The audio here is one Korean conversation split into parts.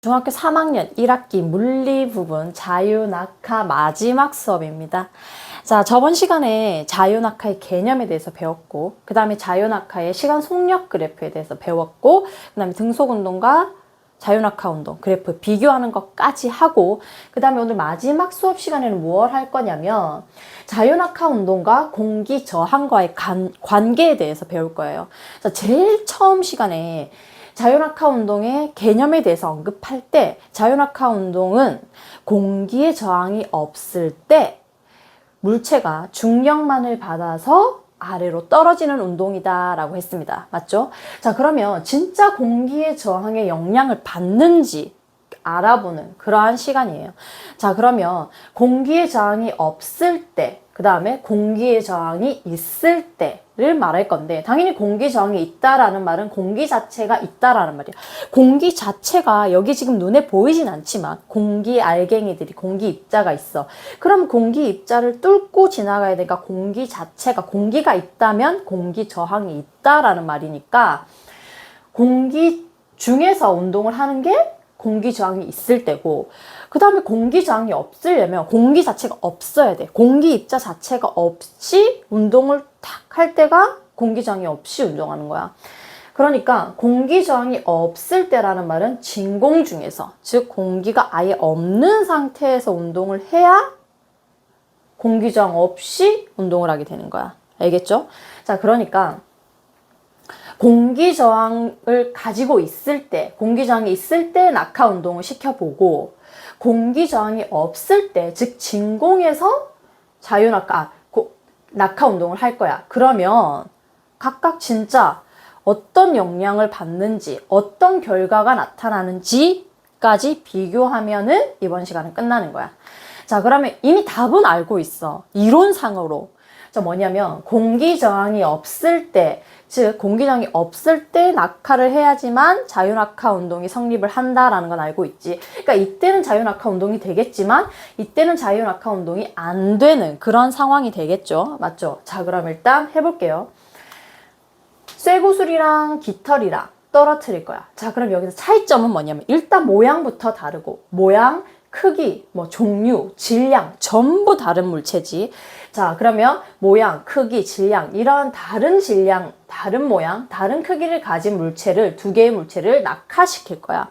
중학교 3학년 1학기 물리 부분 자유낙하 마지막 수업입니다. 자, 저번 시간에 자유낙하의 개념에 대해서 배웠고, 그 다음에 자유낙하의 시간 속력 그래프에 대해서 배웠고, 그 다음에 등속운동과 자유낙하 운동 그래프 비교하는 것까지 하고, 그 다음에 오늘 마지막 수업 시간에는 무엇 할 거냐면 자유낙하 운동과 공기 저항과의 관계에 대해서 배울 거예요. 자, 제일 처음 시간에 자유낙하 운동의 개념에 대해서 언급할 때 자유낙하 운동은 공기의 저항이 없을 때 물체가 중력만을 받아서 아래로 떨어지는 운동이다 라고 했습니다. 맞죠? 자, 그러면 진짜 공기의 저항에 영향을 받는지 알아보는 그러한 시간이에요. 자, 그러면 공기의 저항이 없을 때, 그 다음에 공기의 저항이 있을 때를 말할 건데, 당연히 공기 저항이 있다라는 말은 공기 자체가 있다라는 말이야. 공기 자체가 여기 지금 눈에 보이진 않지만 공기 알갱이들이 공기 입자가 있어. 그럼 공기 입자를 뚫고 지나가야 되니까 공기 자체가, 공기가 있다면 공기 저항이 있다라는 말이니까 공기 중에서 운동을 하는 게 공기 저항이 있을 때고, 그 다음에 공기 저항이 없으려면 공기 자체가 없어야 돼. 공기 입자 자체가 없이 운동을 탁 할 때가 공기 저항이 없이 운동하는 거야. 그러니까 공기 저항이 없을 때라는 말은 진공 중에서, 즉 공기가 아예 없는 상태에서 운동을 해야 공기 저항 없이 운동을 하게 되는 거야. 알겠죠? 자, 그러니까 공기 저항을 가지고 있을 때, 공기 저항이 있을 때 낙하 운동을 시켜보고, 공기 저항이 없을 때, 즉 진공에서 낙하 운동을 할 거야. 그러면 각각 진짜 어떤 영향을 받는지, 어떤 결과가 나타나는지까지 비교하면은 이번 시간은 끝나는 거야. 자, 그러면 이미 답은 알고 있어. 이론상으로. 자, 뭐냐면 공기 저항이 없을 때, 즉 공기 저항이 없을 때 낙하를 해야지만 자유낙하 운동이 성립을 한다라는 건 알고 있지. 그러니까 이때는 자유낙하 운동이 되겠지만 이때는 자유낙하 운동이 안 되는 그런 상황이 되겠죠. 맞죠? 자, 그럼 일단 해볼게요. 쇠구슬이랑 깃털이랑 떨어뜨릴 거야. 자, 그럼 여기서 차이점은 뭐냐면 일단 모양부터 다르고, 모양, 크기, 종류, 질량 전부 다른 물체지. 자, 그러면 모양, 크기, 질량 이런 다른 질량, 다른 모양, 다른 크기를 가진 물체를, 두 개의 물체를 낙하시킬 거야.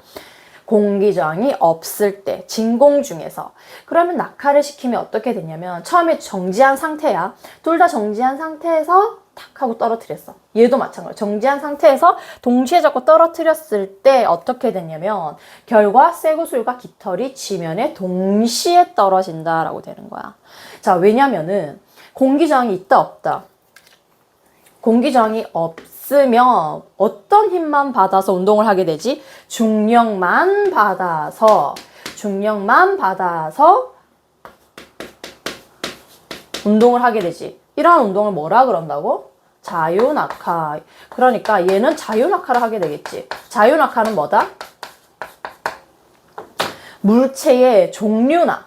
공기 저항이 없을 때, 진공 중에서. 그러면 낙하를 시키면 어떻게 되냐면 처음에 정지한 상태야. 둘 다 정지한 상태에서 탁 하고 떨어뜨렸어. 얘도 마찬가지로 정지한 상태에서 동시에 잡고 떨어뜨렸을 때 어떻게 되냐면 결과 쇠구슬과 깃털이 지면에 동시에 떨어진다라고 되는 거야. 자, 왜냐면은 공기 저항이 있다 없다. 공기 저항이 없으면 어떤 힘만 받아서 운동을 하게 되지? 중력만 받아서 운동을 하게 되지. 이러한 운동을 뭐라 그런다고? 자유낙하. 그러니까 얘는 자유낙하를 하게 되겠지. 자유낙하는 뭐다? 물체의 종류나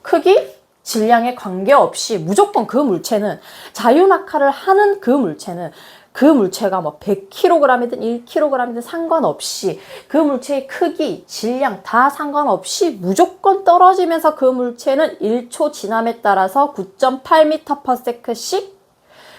크기, 질량에 관계없이 무조건 그 물체는, 자유낙하를 하는 그 물체는 그 물체가 100kg이든 1kg이든 상관없이 그 물체의 크기, 질량 다 상관없이 무조건 떨어지면서 그 물체는 1초 지남에 따라서 9.8m/s씩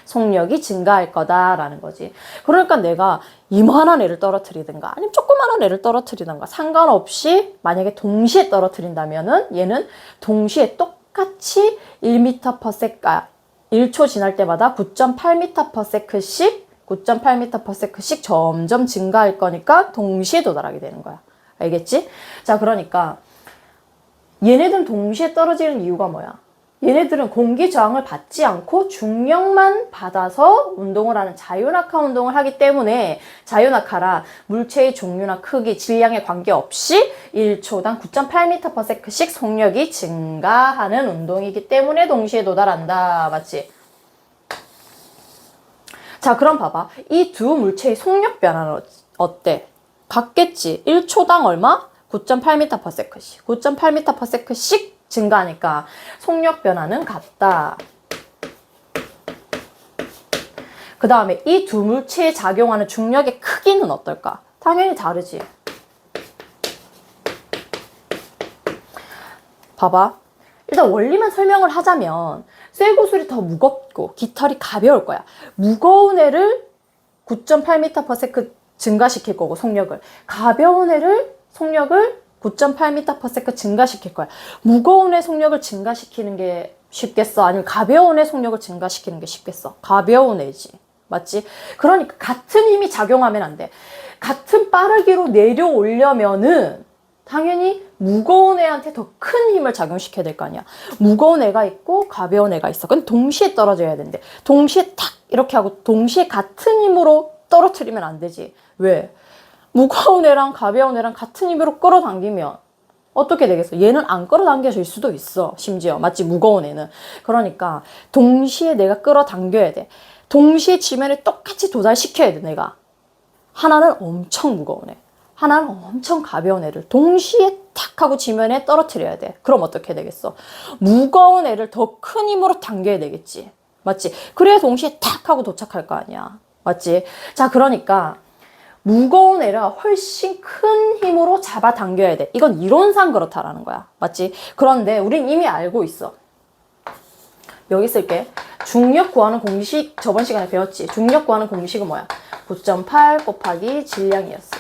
속력이 증가할 거다라는 거지. 그러니까 내가 이만한 애를 떨어뜨리든가 아니면 조그만한 애를 떨어뜨리든가 상관없이 만약에 동시에 떨어뜨린다면은 얘는 동시에 똑같이 1초 지날 때마다 9.8m/s씩 점점 증가할 거니까 동시에 도달하게 되는 거야. 알겠지? 자, 그러니까 얘네들은 동시에 떨어지는 이유가 뭐야? 얘네들은 공기 저항을 받지 않고 중력만 받아서 운동을 하는 자유낙하 운동을 하기 때문에 자유낙하라 물체의 종류나 크기, 질량에 관계없이 1초당 9.8m/s씩 속력이 증가하는 운동이기 때문에 동시에 도달한다. 맞지? 자, 그럼 봐봐. 이 두 물체의 속력 변화는 어때? 같겠지. 1초당 얼마? 9.8m/s씩. 9.8m/s씩 증가하니까 속력 변화는 같다. 그 다음에 이 두 물체에 작용하는 중력의 크기는 어떨까? 당연히 다르지. 봐봐. 일단 원리만 설명을 하자면 쇠구슬이 더 무겁고 깃털이 가벼울 거야. 무거운 애를 9.8m/s 증가시킬 거고 속력을. 가벼운 애를 속력을 9.8m/s 증가시킬 거야. 무거운 애 속력을 증가시키는 게 쉽겠어? 아니면 가벼운 애 속력을 증가시키는 게 쉽겠어? 가벼운 애지. 맞지? 그러니까 같은 힘이 작용하면 안 돼. 같은 빠르기로 내려오려면은 당연히 무거운 애한테 더 큰 힘을 작용시켜야 될 거 아니야. 무거운 애가 있고 가벼운 애가 있어. 근데 동시에 떨어져야 되는데 동시에 탁 이렇게 하고 동시에 같은 힘으로 떨어뜨리면 안 되지. 왜? 무거운 애랑 가벼운 애랑 같은 힘으로 끌어당기면 어떻게 되겠어? 얘는 안 끌어당겨질 수도 있어. 심지어. 맞지? 무거운 애는. 그러니까 동시에 내가 끌어당겨야 돼. 동시에 지면에 똑같이 도달시켜야 돼, 내가. 하나는 엄청 무거운 애. 하나는 엄청 가벼운 애를 동시에 탁 하고 지면에 떨어뜨려야 돼. 그럼 어떻게 되겠어? 무거운 애를 더 큰 힘으로 당겨야 되겠지. 맞지? 그래야 동시에 탁 하고 도착할 거 아니야. 맞지? 자, 그러니까 무거운 애를 훨씬 큰 힘으로 잡아당겨야 돼. 이건 이론상 그렇다라는 거야. 맞지? 그런데 우린 이미 알고 있어. 여기 쓸게. 중력 구하는 공식 저번 시간에 배웠지? 중력 구하는 공식은 뭐야? 9.8 곱하기 질량이었어.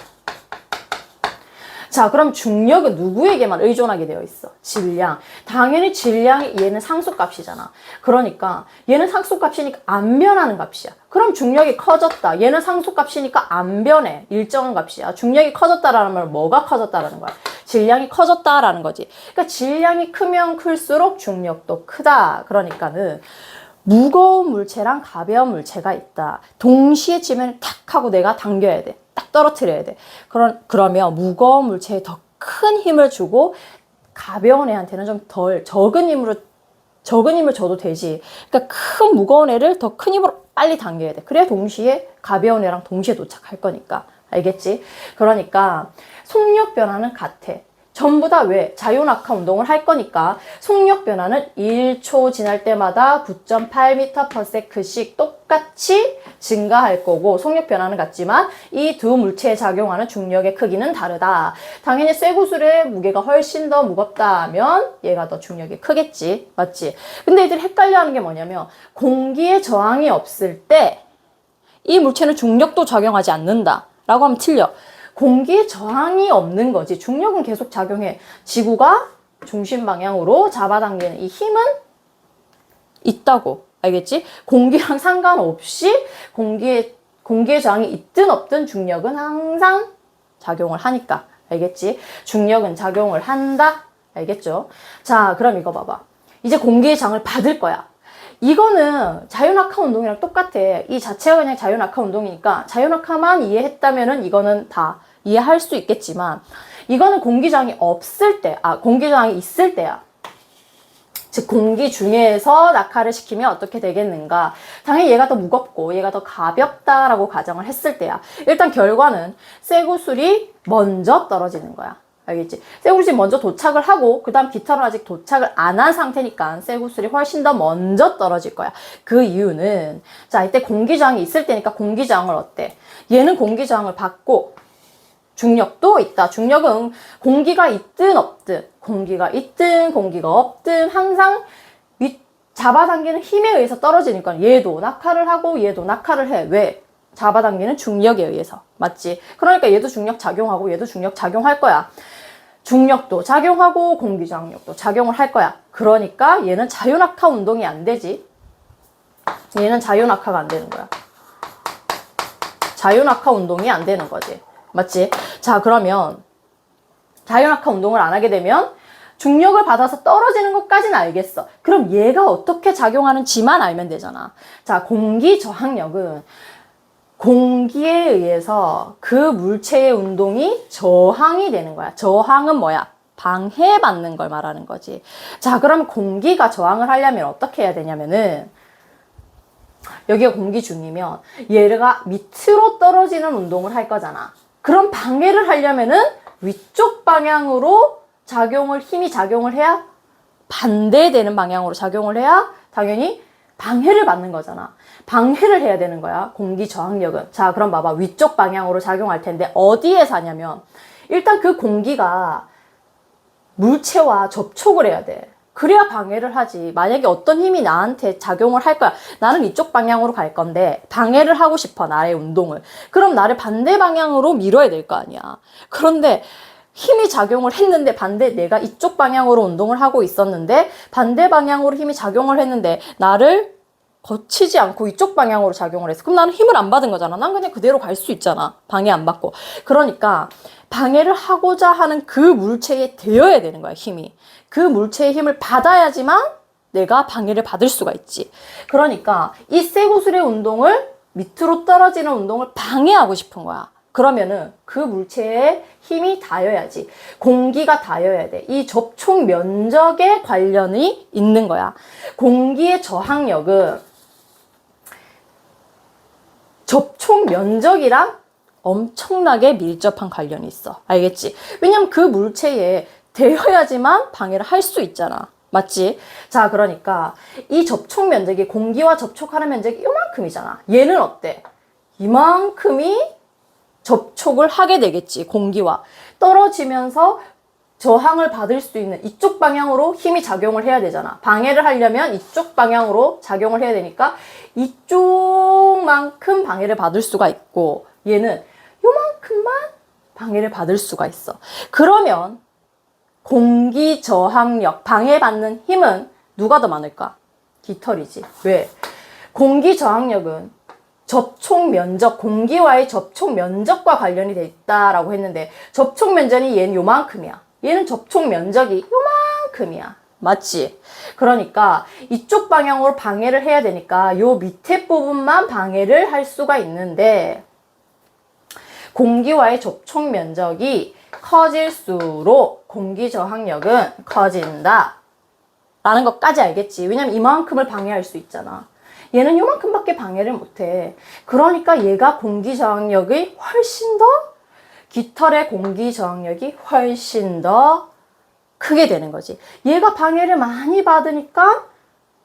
자, 그럼 중력은 누구에게만 의존하게 되어 있어? 질량. 당연히 질량이 얘는 상수값이잖아. 그러니까 얘는 상수값이니까 안 변하는 값이야. 그럼 중력이 커졌다. 얘는 상수값이니까 안 변해. 일정한 값이야. 중력이 커졌다라는 말 뭐가 커졌다라는 거야? 질량이 커졌다라는 거지. 그러니까 질량이 크면 클수록 중력도 크다. 그러니까는 무거운 물체랑 가벼운 물체가 있다. 동시에 지면을 탁 하고 내가 당겨야 돼. 딱 떨어뜨려야 돼. 그러면 무거운 물체에 더 큰 힘을 주고 가벼운 애한테는 좀 덜 적은 힘을 줘도 되지. 그러니까 큰 무거운 애를 더 큰 힘으로 빨리 당겨야 돼. 그래야 동시에 가벼운 애랑 동시에 도착할 거니까. 알겠지? 그러니까 속력 변화는 같아. 전부 다 왜? 자유낙하 운동을 할 거니까 속력 변화는 1초 지날 때마다 9.8m/s씩 똑같이 증가할 거고 속력 변화는 같지만 이 두 물체에 작용하는 중력의 크기는 다르다. 당연히 쇠구슬의 무게가 훨씬 더 무겁다면 얘가 더 중력이 크겠지. 맞지? 근데 애들이 헷갈려하는 게 뭐냐면 공기의 저항이 없을 때 이 물체는 중력도 작용하지 않는다 라고 하면 틀려. 공기에 저항이 없는 거지. 중력은 계속 작용해. 지구가 중심 방향으로 잡아당기는 이 힘은 있다고. 알겠지? 공기랑 상관없이 공기의 저항이 있든 없든 중력은 항상 작용을 하니까. 알겠지? 중력은 작용을 한다. 알겠죠? 자, 그럼 이거 봐봐. 이제 공기의 저항을 받을 거야. 이거는 자유낙하 운동이랑 똑같아. 이 자체가 그냥 자유낙하 운동이니까 자유낙하만 이해했다면은 이거는 다 이해할 수 있겠지만 이거는 공기저항이 없을 때, 공기저항이 있을 때야. 즉 공기 중에서 낙하를 시키면 어떻게 되겠는가? 당연히 얘가 더 무겁고 얘가 더 가볍다라고 가정을 했을 때야. 일단 결과는 쇠구슬이 먼저 떨어지는 거야. 알겠지? 쇠구슬이 먼저 도착을 하고 그 다음 깃털은 아직 도착을 안 한 상태니까 쇠구슬이 훨씬 더 먼저 떨어질 거야. 그 이유는 자, 이때 공기저항이 있을 때니까 공기저항을 어때? 얘는 공기저항을 받고 중력도 있다. 중력은 공기가 있든 없든 공기가 없든 항상 잡아당기는 힘에 의해서 떨어지니까 얘도 낙하를 하고 얘도 낙하를 해. 왜? 잡아당기는 중력에 의해서. 맞지? 그러니까 얘도 중력 작용하고 얘도 중력 작용할 거야. 중력도 작용하고 공기저항력도 작용을 할 거야. 그러니까 얘는 자유낙하 운동이 안 되지. 얘는 자유낙하가 안 되는 거야. 자유낙하 운동이 안 되는 거지. 맞지? 자, 그러면 자유낙하 운동을 안 하게 되면 중력을 받아서 떨어지는 것까지는 알겠어. 그럼 얘가 어떻게 작용하는지만 알면 되잖아. 자, 공기 저항력은 공기에 의해서 그 물체의 운동이 저항이 되는 거야. 저항은 뭐야? 방해받는 걸 말하는 거지. 자, 그럼 공기가 저항을 하려면 어떻게 해야 되냐면은 여기가 공기 중이면 얘가 밑으로 떨어지는 운동을 할 거잖아. 그럼 방해를 하려면은 위쪽 방향으로 힘이 작용을 해야 반대되는 방향으로 작용을 해야 당연히 방해를 받는 거잖아. 방해를 해야 되는 거야. 공기 저항력은. 자, 그럼 봐봐. 위쪽 방향으로 작용할 텐데 어디에 사냐면 일단 그 공기가 물체와 접촉을 해야 돼. 그래야 방해를 하지. 만약에 어떤 힘이 나한테 작용을 할 거야. 나는 이쪽 방향으로 갈 건데 방해를 하고 싶어, 나의 운동을. 그럼 나를 반대 방향으로 밀어야 될 거 아니야. 그런데 힘이 작용을 했는데 내가 이쪽 방향으로 운동을 하고 있었는데 반대 방향으로 힘이 작용을 했는데 나를 거치지 않고 이쪽 방향으로 작용을 했어. 그럼 나는 힘을 안 받은 거잖아. 난 그냥 그대로 갈 수 있잖아. 방해 안 받고. 그러니까 방해를 하고자 하는 그 물체에 대여야 되는 거야, 힘이. 그 물체의 힘을 받아야지만 내가 방해를 받을 수가 있지. 그러니까 이 쇠구슬의 운동을, 밑으로 떨어지는 운동을 방해하고 싶은 거야. 그러면은 그 물체에 힘이 닿아야지. 공기가 닿아야 돼. 이 접촉 면적에 관련이 있는 거야. 공기의 저항력은 접촉 면적이랑 엄청나게 밀접한 관련이 있어. 알겠지? 왜냐면 그 물체에 대여야지만 방해를 할 수 있잖아. 맞지? 자, 그러니까 이 접촉 면적이, 공기와 접촉하는 면적이 요만큼이잖아. 얘는 어때? 이만큼이 접촉을 하게 되겠지. 공기와 떨어지면서 저항을 받을 수 있는 이쪽 방향으로 힘이 작용을 해야 되잖아. 방해를 하려면 이쪽 방향으로 작용을 해야 되니까 이쪽만큼 방해를 받을 수가 있고, 얘는 요만큼만 방해를 받을 수가 있어. 그러면 공기 저항력, 방해받는 힘은 누가 더 많을까? 깃털이지. 왜? 공기 저항력은 접촉 면적, 공기와의 접촉 면적과 관련이 돼 있다라고 했는데, 접촉 면적이 얘는 요만큼이야. 얘는 접촉 면적이 요만큼이야. 맞지? 그러니까 이쪽 방향으로 방해를 해야 되니까 요 밑에 부분만 방해를 할 수가 있는데, 공기와의 접촉 면적이 커질수록 공기 저항력은 커진다 라는 것까지 알겠지? 왜냐면 이만큼을 방해할 수 있잖아. 얘는 요만큼밖에 방해를 못해. 그러니까 얘가 공기 저항력이 훨씬 더, 깃털의 공기 저항력이 훨씬 더 크게 되는 거지. 얘가 방해를 많이 받으니까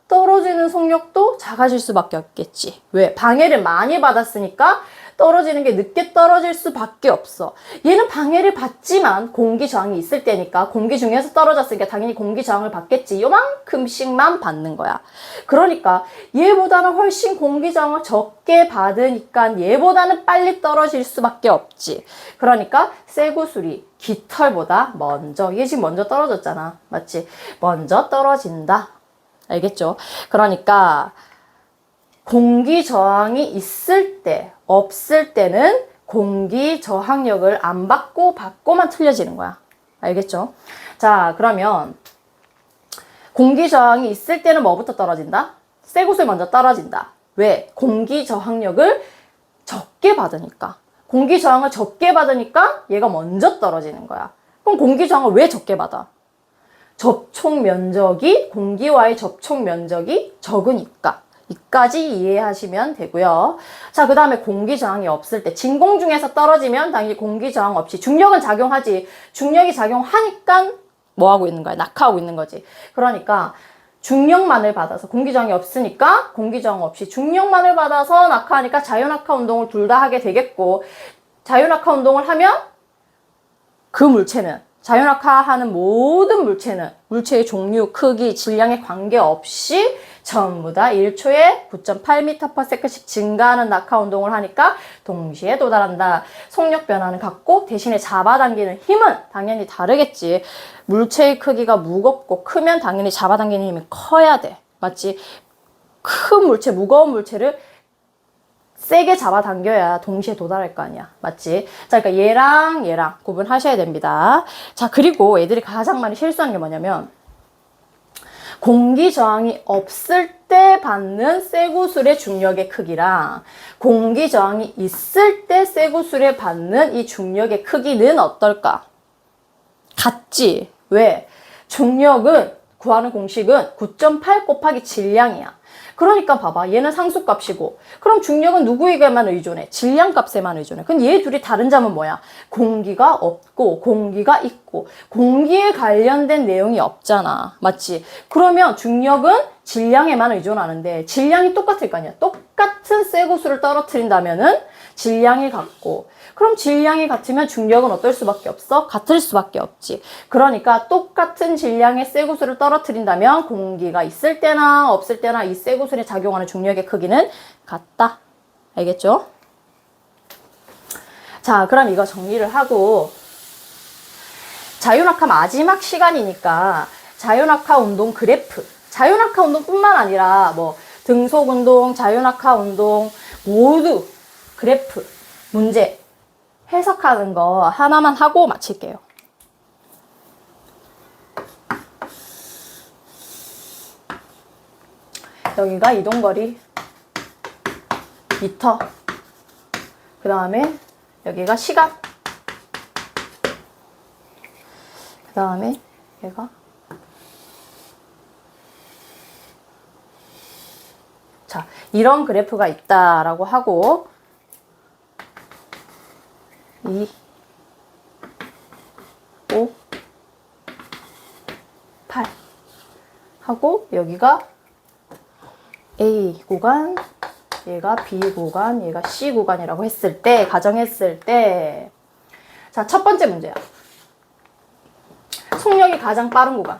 떨어지는 속력도 작아질 수밖에 없겠지. 왜? 방해를 많이 받았으니까 떨어지는 게 늦게 떨어질 수밖에 없어. 얘는 방해를 받지만 공기 저항이 있을 때니까, 공기 중에서 떨어졌으니까 당연히 공기 저항을 받겠지. 요만큼씩만 받는 거야. 그러니까 얘보다는 훨씬 공기 저항을 적게 받으니까 얘보다는 빨리 떨어질 수밖에 없지. 그러니까 쇠구슬이 깃털보다 먼저, 얘 지금 먼저 떨어졌잖아. 맞지? 먼저 떨어진다. 알겠죠? 그러니까 공기 저항이 있을 때, 없을 때는 공기 저항력을 안 받고 받고만 틀려지는 거야. 알겠죠? 자, 그러면 공기 저항이 있을 때는 뭐부터 떨어진다? 쇠구슬 먼저 떨어진다. 왜? 공기 저항력을 적게 받으니까. 공기 저항을 적게 받으니까 얘가 먼저 떨어지는 거야. 그럼 공기 저항을 왜 적게 받아? 접촉 면적이, 공기와의 접촉 면적이 적으니까. 이까지 이해하시면 되고요. 자, 그 다음에 공기 저항이 없을 때, 진공 중에서 떨어지면 당연히 공기 저항 없이, 중력은 작용하지. 중력이 작용하니까 뭐 하고 있는 거야? 낙하하고 있는 거지. 그러니까 중력만을 받아서, 공기 저항이 없으니까 공기 저항 없이 중력만을 받아서 낙하하니까 자유낙하 운동을 둘 다 하게 되겠고, 자유낙하 운동을 하면 그 물체는, 자유낙하하는 모든 물체는 물체의 종류, 크기, 질량에 관계없이 전부 다 1초에 9.8m/s씩 증가하는 낙하 운동을 하니까 동시에 도달한다. 속력 변화는 같고 대신에 잡아당기는 힘은 당연히 다르겠지. 물체의 크기가 무겁고 크면 당연히 잡아당기는 힘이 커야 돼. 맞지? 큰 물체, 무거운 물체를 세게 잡아당겨야 동시에 도달할 거 아니야. 맞지? 자, 그러니까 얘랑 구분하셔야 됩니다. 자, 그리고 애들이 가장 많이 실수하는 게 뭐냐면, 공기 저항이 없을 때 받는 쇠구슬의 중력의 크기랑 공기 저항이 있을 때 쇠구슬에 받는 이 중력의 크기는 어떨까? 같지? 왜? 중력은, 구하는 공식은 9.8 곱하기 질량이야. 그러니까 봐봐. 얘는 상수값이고, 그럼 중력은 누구에게만 의존해? 질량값에만 의존해. 그럼 얘 둘이 다른 점은 뭐야? 공기가 없고 공기가 있고 공기에 관련된 내용이 없잖아. 맞지? 그러면 중력은 질량에만 의존하는데 질량이 똑같을 거 아니야. 똑같은 쇠구슬을 떨어뜨린다면은 질량이 같고 그럼 질량이 같으면 중력은 어떨 수밖에 없어? 같을 수밖에 없지. 그러니까 똑같은 질량의 쇠구슬을 떨어뜨린다면 공기가 있을 때나 없을 때나 이 쇠구슬에 작용하는 중력의 크기는 같다. 알겠죠? 자, 그럼 이거 정리를 하고 자유낙하 마지막 시간이니까 자유낙하 운동 그래프, 자유낙하 운동뿐만 아니라 뭐 등속 운동, 자유낙하 운동 모두 그래프, 문제 해석하는 거 하나만 하고 마칠게요. 여기가 이동거리 미터, 그 다음에 여기가 시간, 그 다음에 얘가 자, 이런 그래프가 있다라고 하고 2, 5, 8 하고 여기가 A 구간, 얘가 B 구간, 얘가 C 구간이라고 했을 때, 가정했을 때 자, 첫 번째 문제야. 속력이 가장 빠른 구간.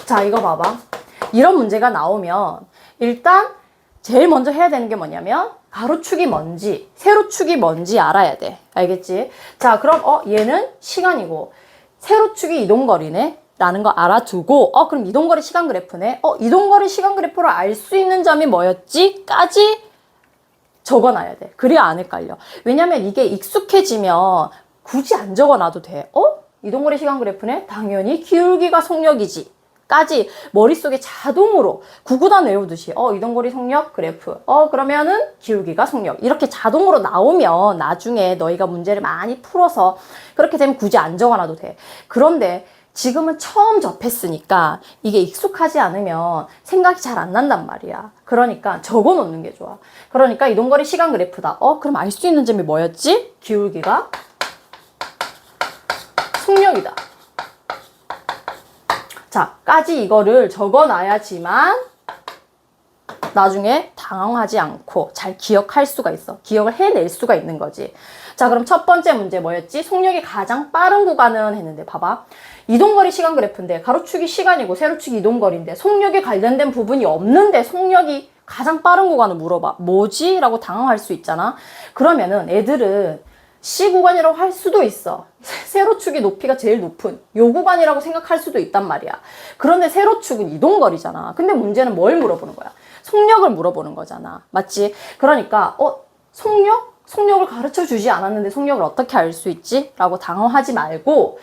자, 이거 봐봐. 이런 문제가 나오면 일단 제일 먼저 해야 되는 게 뭐냐면 가로축이 뭔지, 세로축이 뭔지 알아야 돼. 알겠지? 자, 그럼 얘는 시간이고 세로축이 이동거리네 라는 거 알아두고 그럼 이동거리 시간 그래프네. 이동거리 시간 그래프를 알 수 있는 점이 뭐였지? 까지 적어놔야 돼. 그래야 안 헷갈려. 왜냐면 이게 익숙해지면 굳이 안 적어놔도 돼. 이동거리 시간 그래프네? 당연히 기울기가 속력이지. 까지 머릿속에 자동으로 구구단 외우듯이 이동거리 속력 그래프 그러면은 기울기가 속력 이렇게 자동으로 나오면 나중에 너희가 문제를 많이 풀어서 그렇게 되면 굳이 안 적어놔도 돼. 그런데 지금은 처음 접했으니까 이게 익숙하지 않으면 생각이 잘 안 난단 말이야. 그러니까 적어 놓는 게 좋아. 그러니까 이동거리 시간 그래프다. 그럼 알 수 있는 점이 뭐였지? 기울기가 속력이다. 자, 까지 이거를 적어놔야지만 나중에 당황하지 않고 잘 기억할 수가 있어. 기억을 해낼 수가 있는 거지. 자, 그럼 첫 번째 문제 뭐였지? 속력이 가장 빠른 구간은 했는데 봐봐. 이동거리 시간 그래프인데 가로축이 시간이고 세로축이 이동거리인데 속력에 관련된 부분이 없는데 속력이 가장 빠른 구간을 물어봐. 뭐지? 라고 당황할 수 있잖아. 그러면은 애들은 C 구간이라고 할 수도 있어. 세로축이 높이가 제일 높은 요 구간이라고 생각할 수도 있단 말이야. 그런데 세로축은 이동거리잖아. 근데 문제는 뭘 물어보는 거야? 속력을 물어보는 거잖아. 맞지? 그러니까 속력? 속력을 가르쳐 주지 않았는데 속력을 어떻게 알 수 있지? 라고 당황하지 말고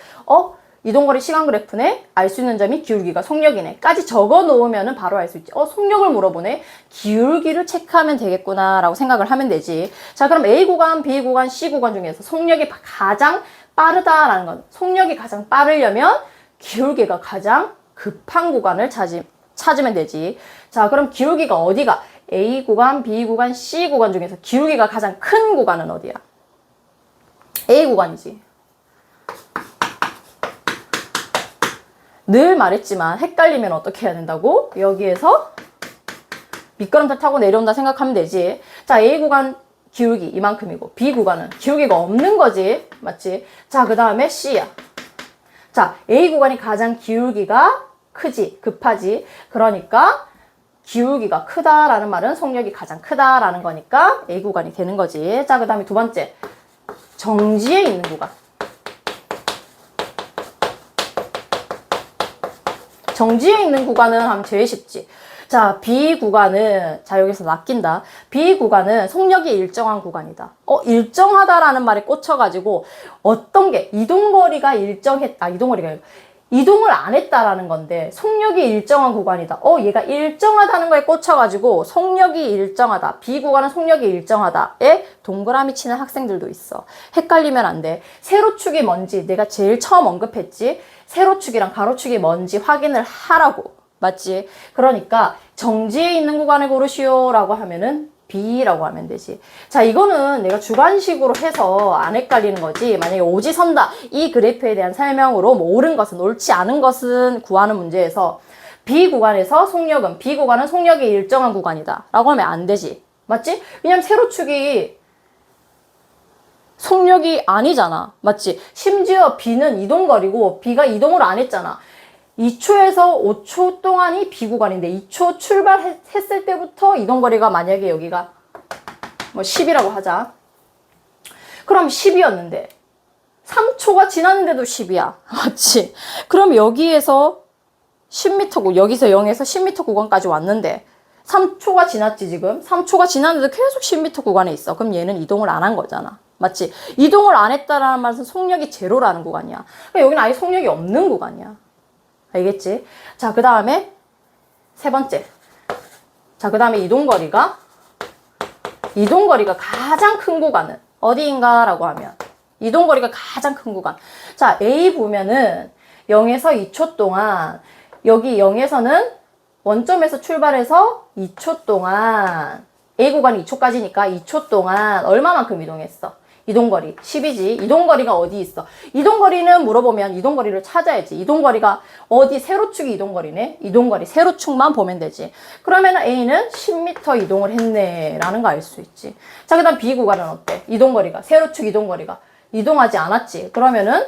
이동거리 시간 그래프네? 알 수 있는 점이 기울기가 속력이네. 까지 적어 놓으면 바로 알 수 있지. 속력을 물어보네? 기울기를 체크하면 되겠구나 라고 생각을 하면 되지. 자, 그럼 A 구간, B 구간, C 구간 중에서 속력이 가장 빠르다라는 건 속력이 가장 빠르려면 기울기가 가장 급한 구간을 찾으면 되지. 자, 그럼 기울기가 어디가? A 구간, B 구간, C 구간 중에서 기울기가 가장 큰 구간은 어디야? A 구간이지. 늘 말했지만 헷갈리면 어떻게 해야 된다고? 여기에서 미끄럼틀 타고 내려온다 생각하면 되지. 자, A 구간 기울기 이만큼이고 B 구간은 기울기가 없는 거지. 맞지? 자, 그 다음에 C야. 자, A 구간이 가장 기울기가 크지, 급하지. 그러니까 기울기가 크다라는 말은 속력이 가장 크다라는 거니까 A 구간이 되는 거지. 자, 그 다음에 두 번째. 정지에 있는 구간. 정지에 있는 구간은 하면 제일 쉽지. 자, B 구간은, 자, 여기서 낚인다. B 구간은 속력이 일정한 구간이다. 일정하다라는 말에 꽂혀가지고, 어떤 게, 이동거리가 일정했다. 이동거리가, 이동을 안 했다라는 건데, 속력이 일정한 구간이다. 얘가 일정하다는 거에 꽂혀가지고, 속력이 일정하다. B 구간은 속력이 일정하다에 동그라미 치는 학생들도 있어. 헷갈리면 안 돼. 세로축이 뭔지 내가 제일 처음 언급했지. 세로축이랑 가로축이 뭔지 확인을 하라고. 맞지? 그러니까 정지에 있는 구간을 고르시오 라고 하면은 B라고 하면 되지. 자, 이거는 내가 주관식으로 해서 안 헷갈리는 거지. 만약에 오지선다 이 그래프에 대한 설명으로 뭐 옳은 것은 옳지 않은 것은 구하는 문제에서 B 구간에서 속력은, B 구간은 속력이 일정한 구간이다 라고 하면 안 되지. 맞지? 왜냐면 세로축이 속력이 아니잖아. 맞지? 심지어 B는 이동거리고 B가 이동을 안 했잖아. 2초에서 5초 동안이 B 구간인데 2초 출발했을 때부터 이동거리가 만약에 여기가 뭐 10이라고 하자. 그럼 10이었는데 3초가 지났는데도 10이야. 맞지? 그럼 여기에서 10m고 여기서 0에서 10m 구간까지 왔는데 3초가 지났지 지금. 3초가 지났는데도 계속 10m 구간에 있어. 그럼 얘는 이동을 안 한 거잖아. 맞지? 이동을 안 했다라는 말은 속력이 제로라는 구간이야. 그러니까 여기는 아예 속력이 없는 구간이야. 알겠지? 자, 그 다음에 세 번째. 자, 그 다음에 이동거리가 가장 큰 구간은 어디인가라고 하면 이동거리가 가장 큰 구간. 자, A 보면은 0에서 2초 동안 여기 0에서는 원점에서 출발해서 2초 동안 A 구간이 2초까지니까 2초 동안 얼마만큼 이동했어? 이동거리 10이지. 이동거리가 어디 있어? 이동거리는 물어보면 이동거리를 찾아야지. 이동거리가 어디? 세로축이 이동거리네. 이동거리 세로축만 보면 되지. 그러면 A는 10m 이동을 했네 라는 거 알 수 있지. 자, 그 다음 B 구간은 어때? 이동거리가 세로축 이동거리가 이동하지 않았지. 그러면은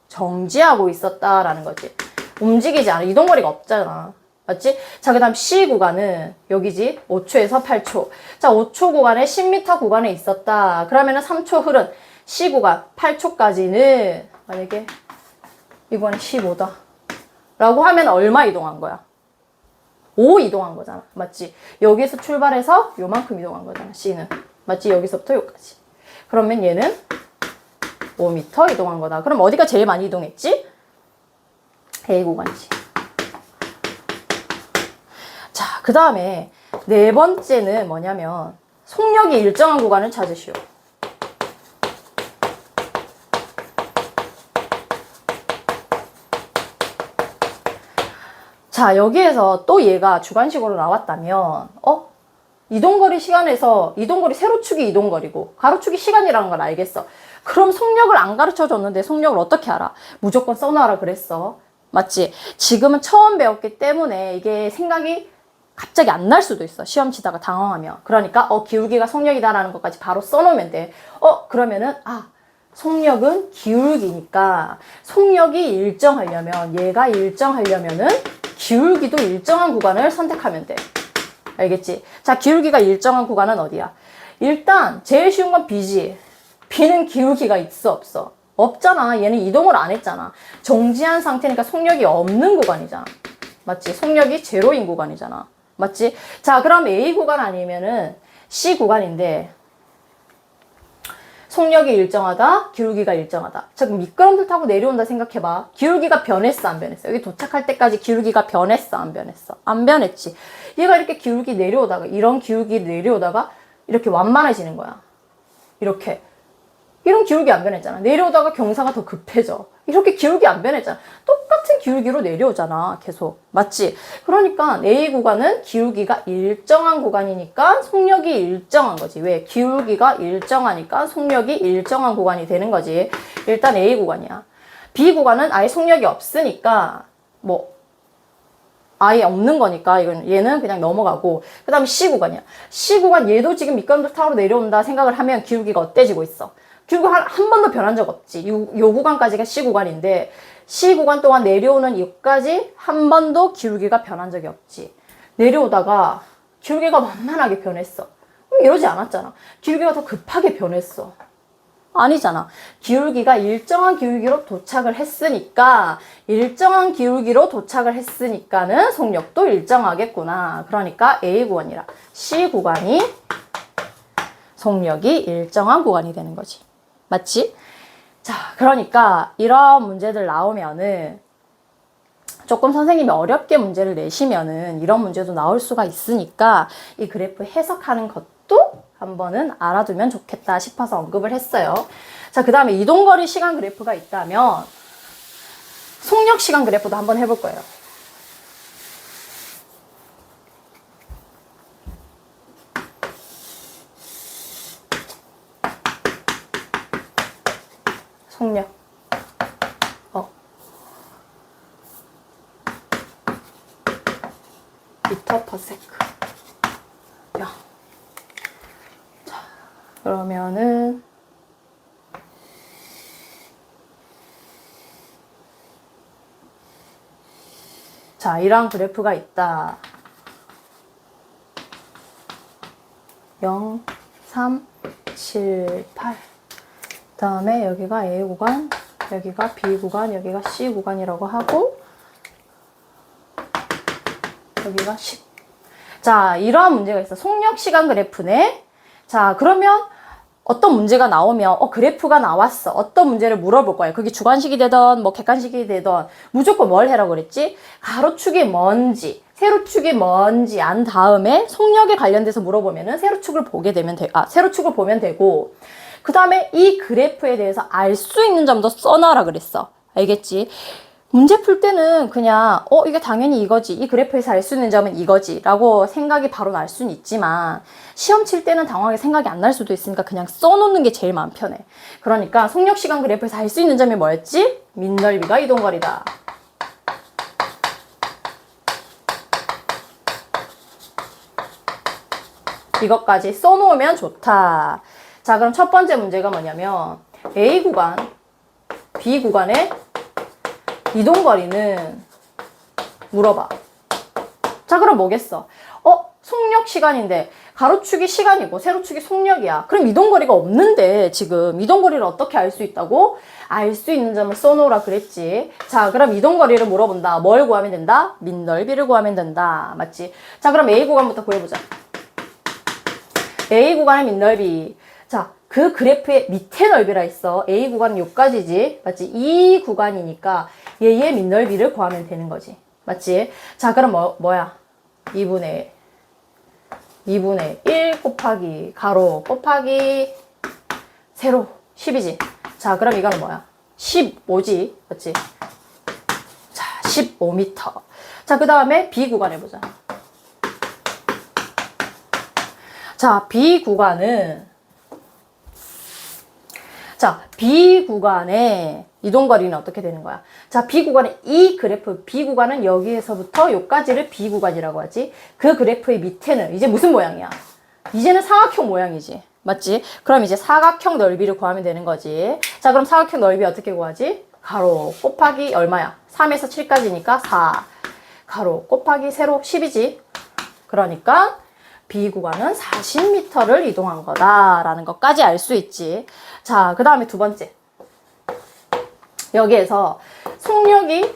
정지하고 있었다라는 거지. 움직이지 않아. 이동거리가 없잖아. 맞지? 자, 그 다음 C 구간은 여기지. 5초에서 8초. 자, 5초 구간에 10m 구간에 있었다. 그러면은 3초 흐른 C 구간 8초까지는 만약에 이번에 15다. 라고 하면 얼마 이동한 거야? 5 이동한 거잖아. 맞지? 여기서 출발해서 요만큼 이동한 거잖아. C는. 맞지? 여기서부터 여기까지. 그러면 얘는 5m 이동한 거다. 그럼 어디가 제일 많이 이동했지? A 구간이지. 자, 그 다음에 네 번째는 뭐냐면 속력이 일정한 구간을 찾으시오. 자, 여기에서 또 얘가 주관식으로 나왔다면 이동거리 시간에서 이동거리 세로축이 이동거리고 가로축이 시간이라는 걸 알겠어. 그럼 속력을 안 가르쳐 줬는데 속력을 어떻게 알아? 무조건 써놔라 그랬어. 맞지? 지금은 처음 배웠기 때문에 이게 생각이 갑자기 안 날 수도 있어. 시험 치다가 당황하면. 그러니까 기울기가 속력이다라는 것까지 바로 써놓으면 돼. 그러면은 속력은 기울기니까 속력이 일정하려면 얘가 일정하려면은 기울기도 일정한 구간을 선택하면 돼. 알겠지? 자, 기울기가 일정한 구간은 어디야? 일단 제일 쉬운 건 B지. B는 기울기가 있어 없어? 없잖아. 얘는 이동을 안 했잖아. 정지한 상태니까 속력이 없는 구간이잖아. 맞지? 속력이 제로인 구간이잖아. 맞지? 자, 그럼 A 구간 아니면은 C 구간인데 속력이 일정하다, 기울기가 일정하다. 자, 그럼 미끄럼틀 타고 내려온다 생각해봐. 기울기가 변했어, 안 변했어? 여기 도착할 때까지 기울기가 변했어, 안 변했어? 안 변했지. 얘가 이렇게 기울기 내려오다가, 이런 기울기 내려오다가 이렇게 완만해지는 거야. 이렇게. 이런 기울기 안 변했잖아. 내려오다가 경사가 더 급해져. 이렇게 기울기 안 변했잖아. 똑같은 기울기로 내려오잖아. 계속. 맞지? 그러니까 A 구간은 기울기가 일정한 구간이니까 속력이 일정한 거지. 왜? 기울기가 일정하니까 속력이 일정한 구간이 되는 거지. 일단 A 구간이야. B 구간은 아예 속력이 없으니까 아예 없는 거니까 얘는 그냥 넘어가고, 그 다음에 C 구간이야. C 구간 얘도 지금 미끄럼틀 타고 내려온다 생각을 하면 기울기가 어때지고 있어? 기울기가 한 번도 변한 적 없지. 요 구간까지가 C 구간인데 C 구간 동안 내려오는 여기까지 한 번도 기울기가 변한 적이 없지. 내려오다가 기울기가 만만하게 변했어. 이러지 않았잖아. 기울기가 더 급하게 변했어. 아니잖아. 기울기가 일정한 기울기로 도착을 했으니까 일정한 기울기로 도착을 했으니까는 속력도 일정하겠구나. 그러니까 A 구간이라 C 구간이 속력이 일정한 구간이 되는 거지. 맞지? 자, 그러니까 이런 문제들 나오면은 조금 선생님이 어렵게 문제를 내시면은 이런 문제도 나올 수가 있으니까 이 그래프 해석하는 것도 한번은 알아두면 좋겠다 싶어서 언급을 했어요. 자, 그 다음에 이동거리 시간 그래프가 있다면 속력 시간 그래프도 한번 해볼 거예요. 속력. m/s. 야. 자, 그러면은 자, 이러한 그래프가 있다. 0, 3, 7, 8. 그 다음에 여기가 A 구간, 여기가 B 구간, 여기가 C 구간이라고 하고, 여기가 10. 자, 이러한 문제가 있어. 속력 시간 그래프네. 자, 그러면 어떤 문제가 나오면 그래프가 나왔어. 어떤 문제를 물어볼 거예요. 그게 주관식이 되던 뭐 객관식이 되던 무조건 뭘 해라고 그랬지? 가로축이 뭔지, 세로축이 뭔지 안 다음에 속력에 관련돼서 물어보면은 세로축을 보면 되고, 그 다음에 이 그래프에 대해서 알 수 있는 점도 써놔라 그랬어. 알겠지? 문제 풀 때는 그냥 이게 당연히 이거지, 이 그래프에서 알 수 있는 점은 이거지 라고 생각이 바로 날 수는 있지만, 시험 칠 때는 당황하게 생각이 안 날 수도 있으니까 그냥 써놓는 게 제일 마음 편해. 그러니까 속력시간 그래프에서 알 수 있는 점이 뭐였지? 민넓이가 이동거리다. 이것까지 써놓으면 좋다. 자, 그럼 첫 번째 문제가 뭐냐면 A 구간, B 구간의 이동거리는 물어봐. 자, 그럼 뭐겠어? 속력 시간인데 가로축이 시간이고 세로축이 속력이야. 그럼 이동거리가 없는데 지금 이동거리를 어떻게 알 수 있다고? 알 수 있는 점을 써놓으라 그랬지. 자, 그럼 이동거리를 물어본다. 뭘 구하면 된다? 민넓이를 구하면 된다. 맞지? 자, 그럼 A 구간부터 구해보자. A 구간의 민넓이. 자, 그 그래프의 밑에 넓이라 있어. A 구간은 요까지지. 맞지? 이 구간이니까 얘의 민넓이를 구하면 되는 거지. 맞지? 자, 그럼 뭐야? 2분의 1 곱하기 가로 곱하기 세로 10이지. 자, 그럼 이거는 뭐야? 15지. 맞지? 자, 15m. 자, 그 다음에 B 구간 해보자. 자, B 구간의 이동거리는 어떻게 되는 거야? 자, B 구간의 이 그래프, B 구간은 여기에서부터 여기까지를 B 구간이라고 하지. 그 그래프의 밑에는 이제 무슨 모양이야? 이제는 사각형 모양이지. 맞지? 그럼 이제 사각형 넓이를 구하면 되는 거지. 자, 그럼 사각형 넓이 어떻게 구하지? 가로 곱하기 얼마야? 3에서 7까지니까 4. 가로 곱하기 세로 10이지. 그러니까 B 구간은 40m를 이동한 거다라는 것까지 알 수 있지. 자, 그 다음에 두 번째. 여기에서 속력이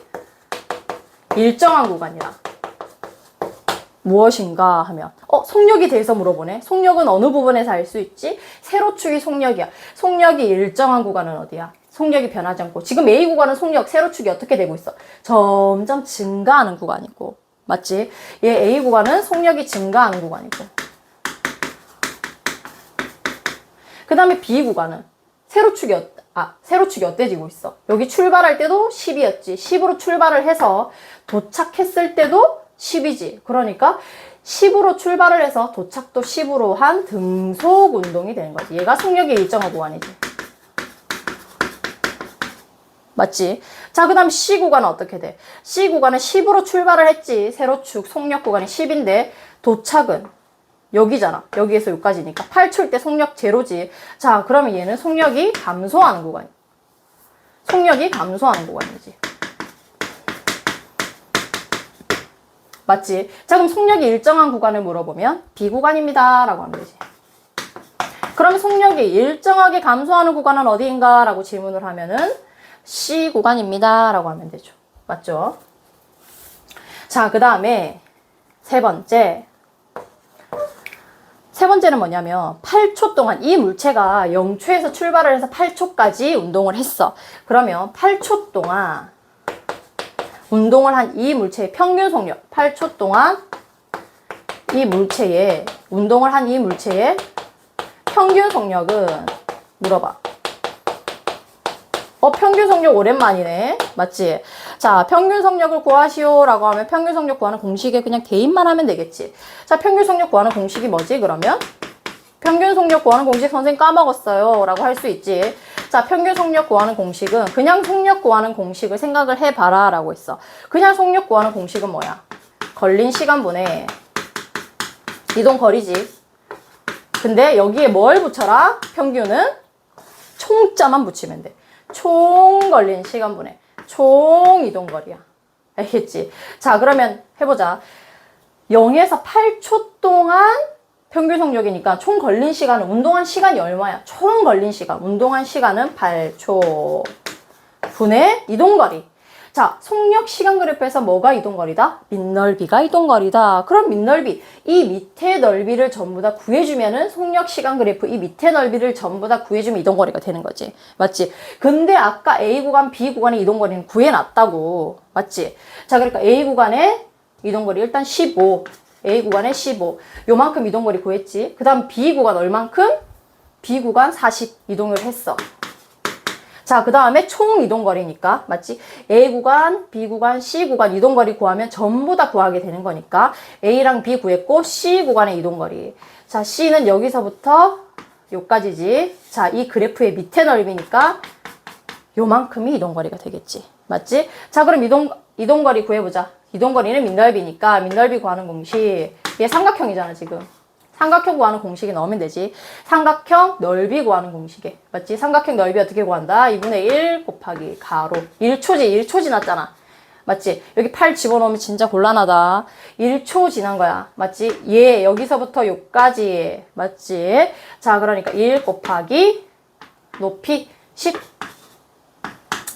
일정한 구간이라 무엇인가 하면 속력에 대해서 물어보네. 속력은 어느 부분에서 알 수 있지? 세로축이 속력이야. 속력이 일정한 구간은 어디야? 속력이 변하지 않고. 지금 A 구간은 속력, 세로축이 어떻게 되고 있어? 점점 증가하는 구간이고. 맞지? 얘 A 구간은 속력이 증가하는 구간이고. 그 다음에 B 구간은 세로축이 어때지고 있어? 여기 출발할 때도 10이었지. 10으로 출발을 해서 도착했을 때도 10이지. 그러니까 10으로 출발을 해서 도착도 10으로 한 등속 운동이 되는 거지. 얘가 속력이 일정한 구간이지. 맞지? 자, 그 다음 C 구간은 어떻게 돼? C 구간은 10으로 출발을 했지. 세로축 속력 구간이 10인데 도착은 여기잖아. 여기에서 여기까지니까 8초일 때 속력 제로지. 자, 그러면 얘는 속력이 감소하는 구간이지. 맞지? 자, 그럼 속력이 일정한 구간을 물어보면 B 구간입니다 라고 하면 되지. 그러면 속력이 일정하게 감소하는 구간은 어디인가? 라고 질문을 하면은 C 구간입니다 라고 하면 되죠. 맞죠? 자, 그 다음에 세 번째는 뭐냐면 8초 동안 이 물체가 0초에서 출발을 해서 8초까지 운동을 했어. 그러면 8초 동안 운동을 한 이 물체의 평균 속력, 8초 동안 운동을 한 이 물체의 평균 속력은 물어봐. 평균 속력 오랜만이네. 맞지? 자, 평균 속력을 구하시오 라고 하면 평균 속력 구하는 공식에 그냥 대입만 하면 되겠지. 자, 평균 속력 구하는 공식이 뭐지 그러면? 평균 속력 구하는 공식 선생님 까먹었어요 라고 할 수 있지. 자, 평균 속력 구하는 공식은 그냥 속력 구하는 공식을 생각을 해봐라 라고 했어. 그냥 속력 구하는 공식은 뭐야? 걸린 시간분의 이동 거리지. 근데 여기에 뭘 붙여라? 평균은 총자만 붙이면 돼. 총 걸린 시간분의 총 이동 거리야. 알겠지? 자, 그러면 해보자. 0에서 8초 동안 평균 속력이니까 총 걸린 시간은, 운동한 시간이 얼마야? 총 걸린 시간, 운동한 시간은 8초 분의 이동거리. 자, 속력 시간 그래프에서 뭐가 이동거리다? 밑넓이가 이동거리다. 그럼 밑넓이, 이 밑에 넓이를 전부 다 구해주면은 속력 시간 그래프 이 밑에 넓이를 전부 다 구해주면 이동거리가 되는 거지. 맞지? 근데 아까 A 구간, B 구간의 이동거리는 구해놨다고. 맞지? 자, 그러니까 A 구간의 이동거리 일단 15. A 구간에 15. 요만큼 이동거리 구했지. 그 다음 B 구간 얼만큼? B 구간 40 이동을 했어. 자, 그 다음에 총 이동거리니까, 맞지? A 구간, B 구간, C 구간 이동거리 구하면 전부 다 구하게 되는 거니까 A랑 B 구했고 C 구간의 이동거리. 자, C는 여기서부터 요까지지. 자, 이 그래프의 밑에 넓이니까 요만큼이 이동거리가 되겠지. 맞지? 자, 그럼 이동거리 구해보자. 이동거리는 밑넓이니까 밑넓이 구하는 공식. 얘 삼각형이잖아, 지금. 삼각형 구하는 공식에 넣으면 되지. 삼각형 넓이 구하는 공식에. 맞지? 삼각형 넓이 어떻게 구한다? 2분의 1 곱하기 가로. 1초 지났잖아. 맞지? 여기 8 집어넣으면 진짜 곤란하다. 1초 지난 거야. 맞지? 얘 여기서부터 여기까지. 맞지? 자, 그러니까 1 곱하기 높이 10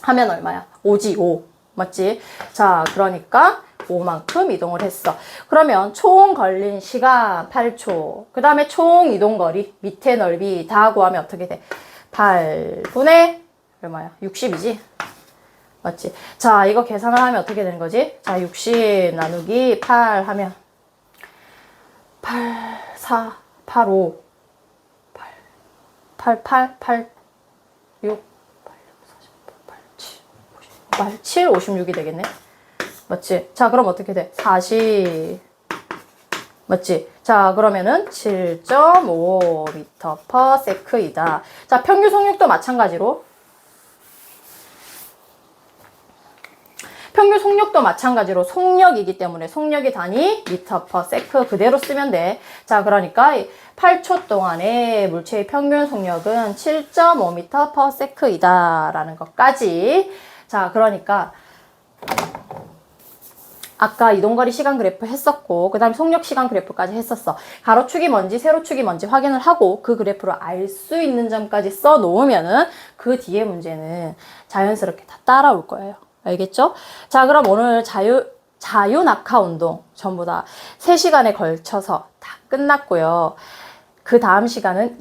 하면 얼마야? 5지, 5. 맞지? 자, 그러니까 5만큼 이동을 했어. 그러면 총 걸린 시간 8초. 그 다음에 총 이동거리, 밑에 넓이 다 구하면 어떻게 돼? 8분의 얼마야? 60이지? 맞지? 자, 이거 계산을 하면 어떻게 되는 거지? 자, 60 나누기 8 하면 8, 4, 8, 5, 8, 8, 6, 7, 56이 되겠네. 맞지? 자, 그럼 어떻게 돼? 40. 맞지? 자, 그러면은 7.5m/s이다. 자, 평균 속력도 마찬가지로. 평균 속력도 마찬가지로 속력이기 때문에 속력의 단위 m/s 그대로 쓰면 돼. 자, 그러니까 8초 동안의 물체의 평균 속력은 7.5m/s이다 라는 것까지. 자, 그러니까 아까 이동거리 시간 그래프 했었고, 그 다음에 속력 시간 그래프까지 했었어. 가로축이 뭔지 세로축이 뭔지 확인을 하고 그 그래프를 알 수 있는 점까지 써 놓으면은 그 뒤에 문제는 자연스럽게 다 따라올 거예요. 알겠죠? 자, 그럼 오늘 자유낙하 운동 전부 다 3시간에 걸쳐서 다 끝났고요. 그 다음 시간은